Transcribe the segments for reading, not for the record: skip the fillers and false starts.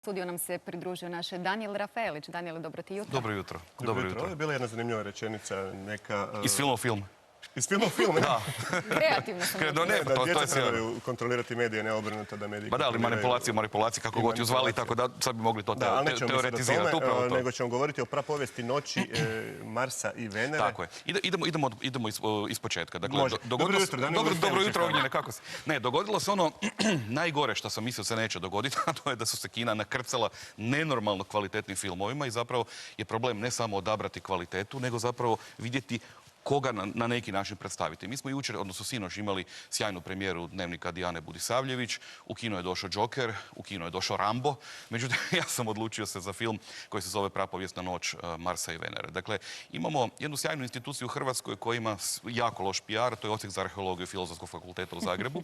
Studio nam se pridružio naš Danijel Rafaelić. Danijel, dobro ti jutro. Dobro jutro. Dobro jutro. Ovo je bila jedna zanimljiva rečenica. Neka... Iz filma u film. Iz filma u film, ne? Da. Kreativno sam. Da djeca trebaju kontrolirati medije, ne obrnuto da mediji... Ba da, ali manipulacije, kako god ju zvali, tako da sad bi mogli to teoretizirati upravo to. Nego ćemo govoriti o prapovijesti noći Marsa i Venere. Tako je. Idemo iz početka. Može. Dobro jutro, Danijel. Dobro jutro, Ognjene, kako si? Ne, dogodilo se ono najgore što sam mislio se neće dogoditi, a to je da su se kina nakrcala nenormalno kvalitetnim filmovima i zapravo je problem ne samo odabrati kvalitetu, nego zapravo vidjeti koga na neki način predstaviti. Mi smo jučer, odnosno sinoć, imali sjajnu premijeru Dnevnika Dijane Budisavljević. U kino je došao Joker, u kino je došao Rambo. Međutim, ja sam odlučio se za film koji se zove Prapovijesna noć Marsa i Venere. Dakle, imamo jednu sjajnu instituciju u Hrvatskoj koja ima jako loš PR, to je Odsjek za arheologiju Filozofskog fakulteta u Zagrebu.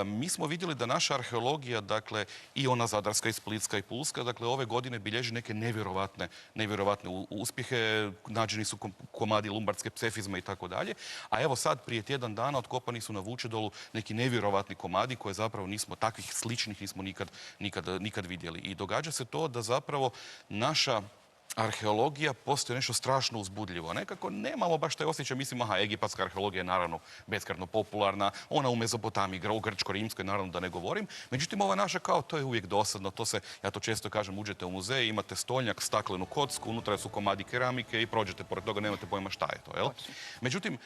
Mi smo vidjeli da naša arheologija, dakle, i ona zadarska, i splitska, i pulska, dakle, ove godine bilježi neke nevjerovatne uspjehe. Nađeni su komadi lumbarske psefizme i tako dalje. A evo sad, prije tjedan dana, otkopani su na Vučedolu neki nevjerovatni komadi koje zapravo nismo, takvih sličnih nismo nikad vidjeli. I događa se to da zapravo naša arheologija postoji nešto strašno uzbudljivo. Nekako nemamo baš taj osjećaj, mislim, egipatska arheologija je naravno beskrajno popularna, ona u Mezopotamiji, u Grčko-rimskoj, naravno da ne govorim. Međutim, ova naša kao, to je uvijek dosadno, ja to često kažem, uđete u muzej, imate stolnjak, staklenu kocku, unutra su komadi keramike i prođete pored toga, nemate pojma šta je to, jel? Međutim,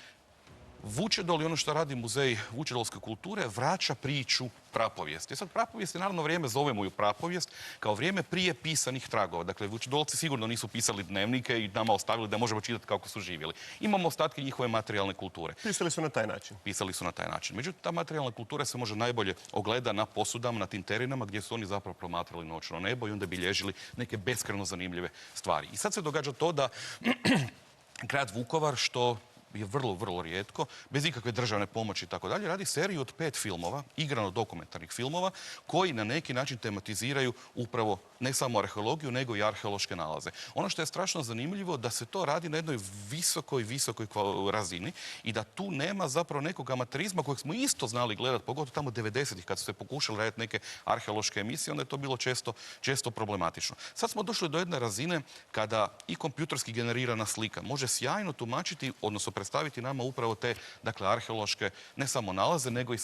Vučedol i ono što radi muzej vučedolske kulture vraća priču prapovijesti. Sad, prapovijest je naravno vrijeme, zovemo ju prapovijest, kao vrijeme prije pisanih tragova. Dakle, Vučedolci sigurno nisu pisali dnevnike i nama ostavili da možemo čitati kako su živjeli. Imamo ostatke njihove materijalne kulture. Pisali su na taj način. Pisali su na taj način. Međutim, ta materijalna kultura se može najbolje ogleda na posudama, na tim terenama gdje su oni zapravo promatrali noćno nebo i onda bilježili neke beskrajno zanimljive stvari. I sad se događa to da grad Vukovar, što je vrlo rijetko, bez ikakve državne pomoći i tako dalje, radi seriju od 5 filmova, igrano-dokumentarnih filmova, koji na neki način tematiziraju upravo ne samo arheologiju, nego i arheološke nalaze. Ono što je strašno zanimljivo, da se to radi na jednoj visokoj razini i da tu nema zapravo nekog amaterizma kojeg smo isto znali gledati, pogotovo tamo 90-ih kad su se pokušali raditi neke arheološke emisije, onda je to bilo često problematično. Sad smo došli do jedne razine kada i kompjuterski generirana slika može sjajno tumačiti, odnosno predstaviti nama upravo te, dakle, arheološke, ne samo nalaze, nego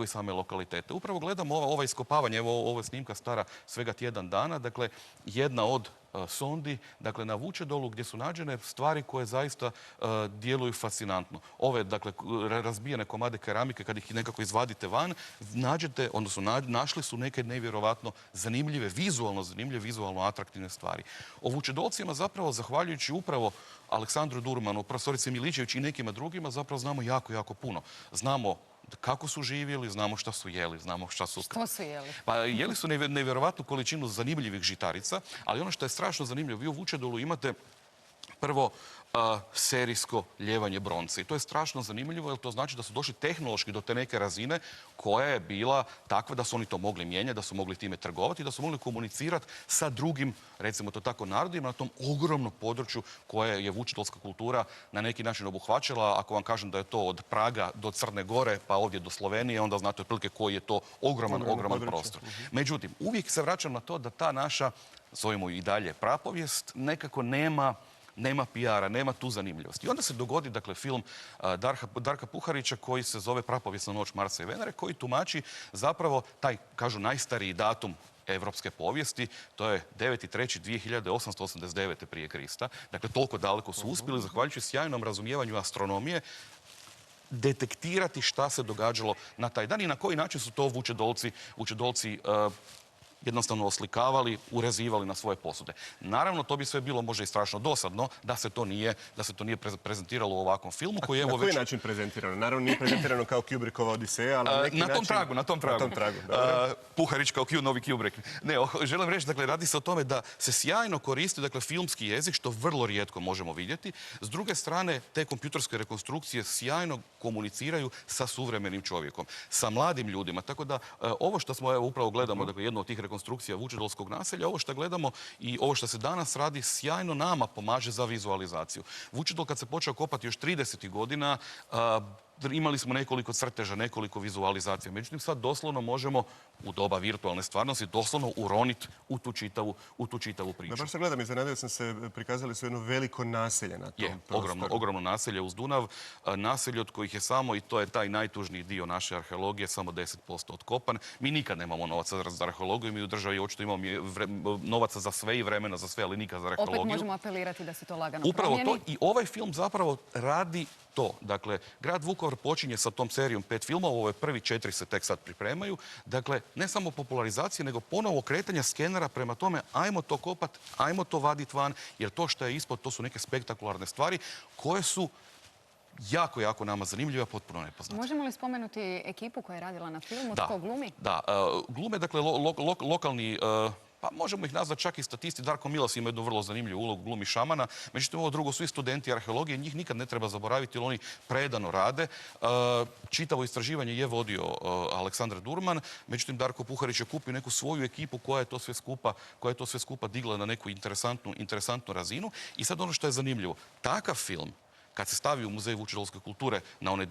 i same lokalitete. Upravo gledamo ova iskopavanja, evo ovo je snimka stara svega tjedan dana, dakle, jedna od sondi, dakle, na Vučedolu gdje su nađene stvari koje zaista djeluju fascinantno. Ove, dakle, razbijene komade keramike, kad ih nekako izvadite van, nađete, odnosno našli su neke nevjerovatno zanimljive, vizualno atraktivne stvari. O Vučedolcima zapravo, zahvaljujući upravo Aleksandru Durmanu, profesorici Miličević i nekima drugima, zapravo znamo jako puno. Znamo kako su živjeli, znamo šta su jeli, znamo šta su... Što su jeli? Pa jeli su nevjerovatnu količinu zanimljivih žitarica, ali ono što je strašno zanimljivo, vi u Vučedolu imate prvo serijsko ljevanje bronce. I to je strašno zanimljivo, jer to znači da su došli tehnološki do te neke razine koja je bila takva da su oni to mogli mijenjati, da su mogli time trgovati, da su mogli komunicirati sa drugim, recimo to tako, narodima na tom ogromnom području koje je vučedolska kultura na neki način obuhvaćala. Ako vam kažem da je to od Praga do Crne Gore, pa ovdje do Slovenije, onda znate otprilike koji je to ogroman prostor. Međutim, uvijek se vraćam na to da ta naša, zovemo i dalje, prapovijest, nekako nema PR-a, nema tu zanimljivosti. I onda se dogodi, dakle, film Darka Puharića koji se zove Prapovijesna noć Marsa i Venere, koji tumači zapravo taj, kažu, najstariji datum evropske povijesti, to je 9.3.2889. prije Krista. Dakle, toliko daleko su uspjeli, zahvaljujući sjajnom razumijevanju astronomije, detektirati šta se događalo na taj dan i na koji način su to Vučedolci jednostavno oslikavali, urezivali na svoje posude. Naravno, to bi sve bilo možda i strašno dosadno da se to nije prezentiralo u ovakvom filmu koji je... Na koji način prezentirano? Naravno, nije prezentirano kao Kubrickova Odiseja, ali na neki način... Na tom tragu. Puharić kao novi Kubrick. Ne, želim reći, dakle, radi se o tome da se sjajno koristi, dakle, filmski jezik, što vrlo rijetko možemo vidjeti. S druge strane, te kompjuterske rekonstrukcije sjajno komuniciraju sa suvremenim čovjekom, sa mladim ljudima. Tako da, ovo što smo upravo gledamo, dakle, jedno od tih rekonstrukcija Vučedolskog naselja, ovo što gledamo i ovo što se danas radi sjajno nama pomaže za vizualizaciju. Vučedol kad se počeo kopati još 30. godina, imali smo nekoliko crteža, nekoliko vizualizacija. Međutim, sad doslovno možemo u doba virtualne stvarnosti doslovno uroniti u tu čitavu priču. Da, baš se gledam, iznenadio sam se, prikazali su jedno veliko naselje na tom prostoru. Ogromno naselje uz Dunav, naselje od kojih je samo, i to je taj najtužniji dio naše arheologije, samo 10% otkopan. Mi nikad nemamo novaca za arheologiju, mi u državi očito imamo novaca za sve i vremena za sve, ali nikad za arheologiju. Opet možemo apelirati da se to lagano Upravo promijeni. to, i ovaj film zapravo radi to. Dakle, grad Vukovar počinje sa tom serijom 5 filmova, ove prvi 4 se tek sad pripremaju. Dakle, ne samo popularizacije, nego ponovo kretanja skenera prema tome ajmo to kopat, ajmo to vadit van, jer to što je ispod, to su neke spektakularne stvari koje su jako nama zanimljive, potpuno nepoznate. Možemo li spomenuti ekipu koja je radila na filmu? Tko glumi? Da, glume, dakle, lokalni, pa možemo ih nazvati čak i statisti. Darko Milas ima jednu vrlo zanimljivu ulogu, glumi šamana. Međutim, ovo drugo su i studenti arheologije, njih nikad ne treba zaboraviti jer oni predano rade. Čitavo istraživanje je vodio Aleksandar Durman, međutim, Darko Puharić je kupio neku svoju ekipu koja je to sve skupa digla na neku interesantnu razinu. I sad ono što je zanimljivo, takav film kad se stavi u Muzej vučedolske kulture na one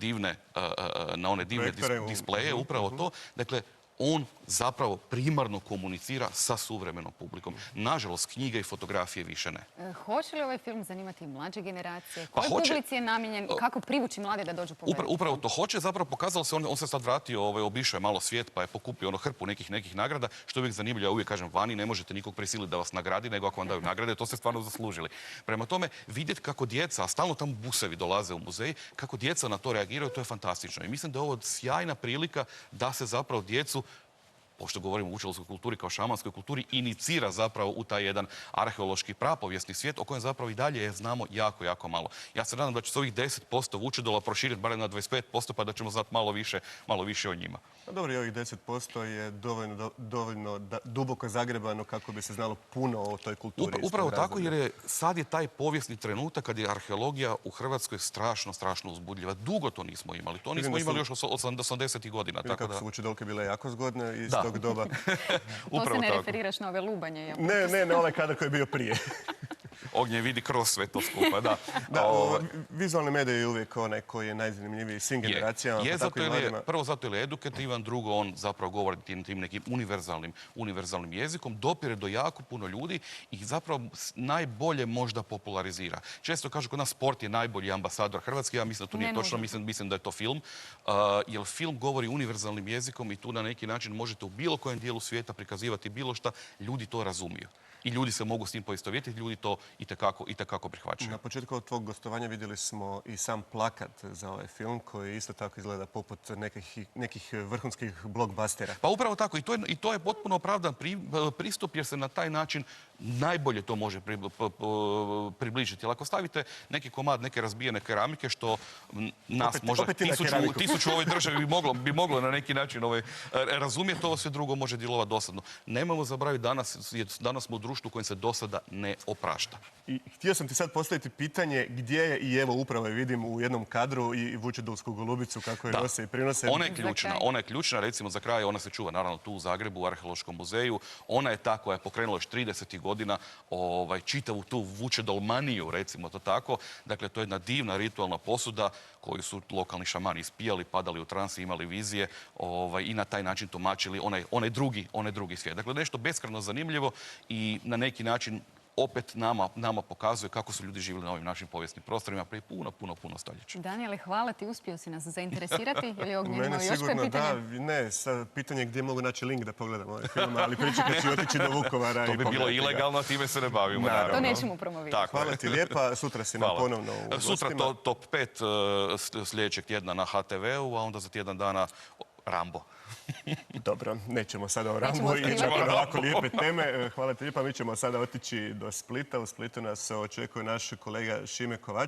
divne displeje, upravo to, dakle, on zapravo primarno komunicira sa suvremenom publikom. Nažalost, knjige i fotografije više ne. Hoće li ovaj film zanimati mlađe generacije? Pa Kojoj publici je namijenjen i kako privući mlade da dođu pogledati? Upravo to hoće, zapravo pokazalo se, on se sad vratio, obišao je malo svijet pa je pokupio hrpu nekih nagrada, što je uvijek zanimljivo. Ja uvijek kažem, vani ne možete nikog prisiliti da vas nagradi, nego ako vam daju nagrade, to ste stvarno zaslužili. Prema tome, vidjeti kako djeca, a stalno tamo busevi dolaze u muzej, kako djeca na to reagiraju, to je fantastično. I mislim da je ovo sjajna prilika da se zapravo djecu, pošto govorimo o vučedolskoj kulturi kao šamanskoj kulturi, inicira zapravo u taj jedan arheološki prapovijesni svijet o kojem zapravo i dalje znamo jako malo. Ja se nadam da će se ovih 10% Vučedola proširiti barem na 25%, pa da ćemo znati malo više o njima. Dobro, i ovih 10% je dovoljno duboko zagrebano kako bi se znalo puno o toj kulturi. Upravo tako, jer sad je taj povijesni trenutak kad je arheologija u Hrvatskoj strašno uzbudljiva. Dugo to nismo imali. To nismo imali još od 80-ih godina. Kako su Vučedolke bile jako zgodne iz tog doba. To se ne referiraš na ove lubanje? Ne, na ovaj kadar koji je bio prije. Ognje vidi kroz sve to skupa, da. Vizualne medije je uvijek onaj koji je najzanimljiviji svim generacijama. Prvo zato jer je edukativan, drugo on zapravo govori tim nekim univerzalnim jezikom, dopire do jako puno ljudi i zapravo najbolje možda popularizira. Često kažu kod nas sport je najbolji ambasador Hrvatske, ja mislim da to nije točno, mislim da je to film, jer film govori univerzalnim jezikom i tu na neki način možete u bilo kojem dijelu svijeta prikazivati bilo šta, ljudi to razumiju. I ljudi se mogu s tim poistovjetiti, ljudi to itekako prihvaćaju. Na početku od tvog gostovanja vidjeli smo i sam plakat za ovaj film koji isto tako izgleda poput nekih vrhunskih blockbustera. Pa upravo tako i to je potpuno opravdan pristup jer se na taj način najbolje to može približiti. Jer ako stavite neki komad, neke razbijene keramike što nas možda tisuću u ovoj državi bi moglo na neki način razumjeti, ovo sve drugo može djelovati dosadno. Nemojmo zaboraviti, danas smo u društvu u kojem se dosada ne oprašta. I htio sam ti sad postaviti pitanje gdje je, i evo upravo je vidim u jednom kadru, i vučedolsku golubicu kako je nose i prinose. Ona je ključna, recimo za kraj, ona se čuva naravno tu u Zagrebu, u Arheološkom muzeju. Ona je ta koja je pokrenula još 30. godina čitavu tu vučedolmaniju, recimo to tako. Dakle, to je jedna divna ritualna posuda koju su lokalni šamani ispijali, padali u trans, imali vizije i na taj način tumačili onaj drugi svijet. Dakle, nešto beskrajno zanimljivo i na neki način opet nama pokazuje kako su ljudi živjeli na ovim našim povijesnim prostorima prije puno stoljeća. Danijele, hvala ti, uspio si nas zainteresirati. Je li Ognjen imao Mene još koje sigurno pitanje? Ne, sad pitanje gdje mogu naći link da pogledam ovaj film, ali pričekat ću otići do Vukovara. To bi bilo ilegalno, a time se ne bavimo. To nećemo promovirati. Hvala ti lijepa, sutra si nam ponovno u gostima. Sutra top 5 sljedećeg tjedna na HTV-u, a onda za tjedan dana Rambo. Dobro, nećemo sada o Rambo i nakon ovako lijepe teme. Hvala ti lijepa, mi ćemo sada otići do Splita. U Splitu nas očekuje naš kolega Šime Kovač.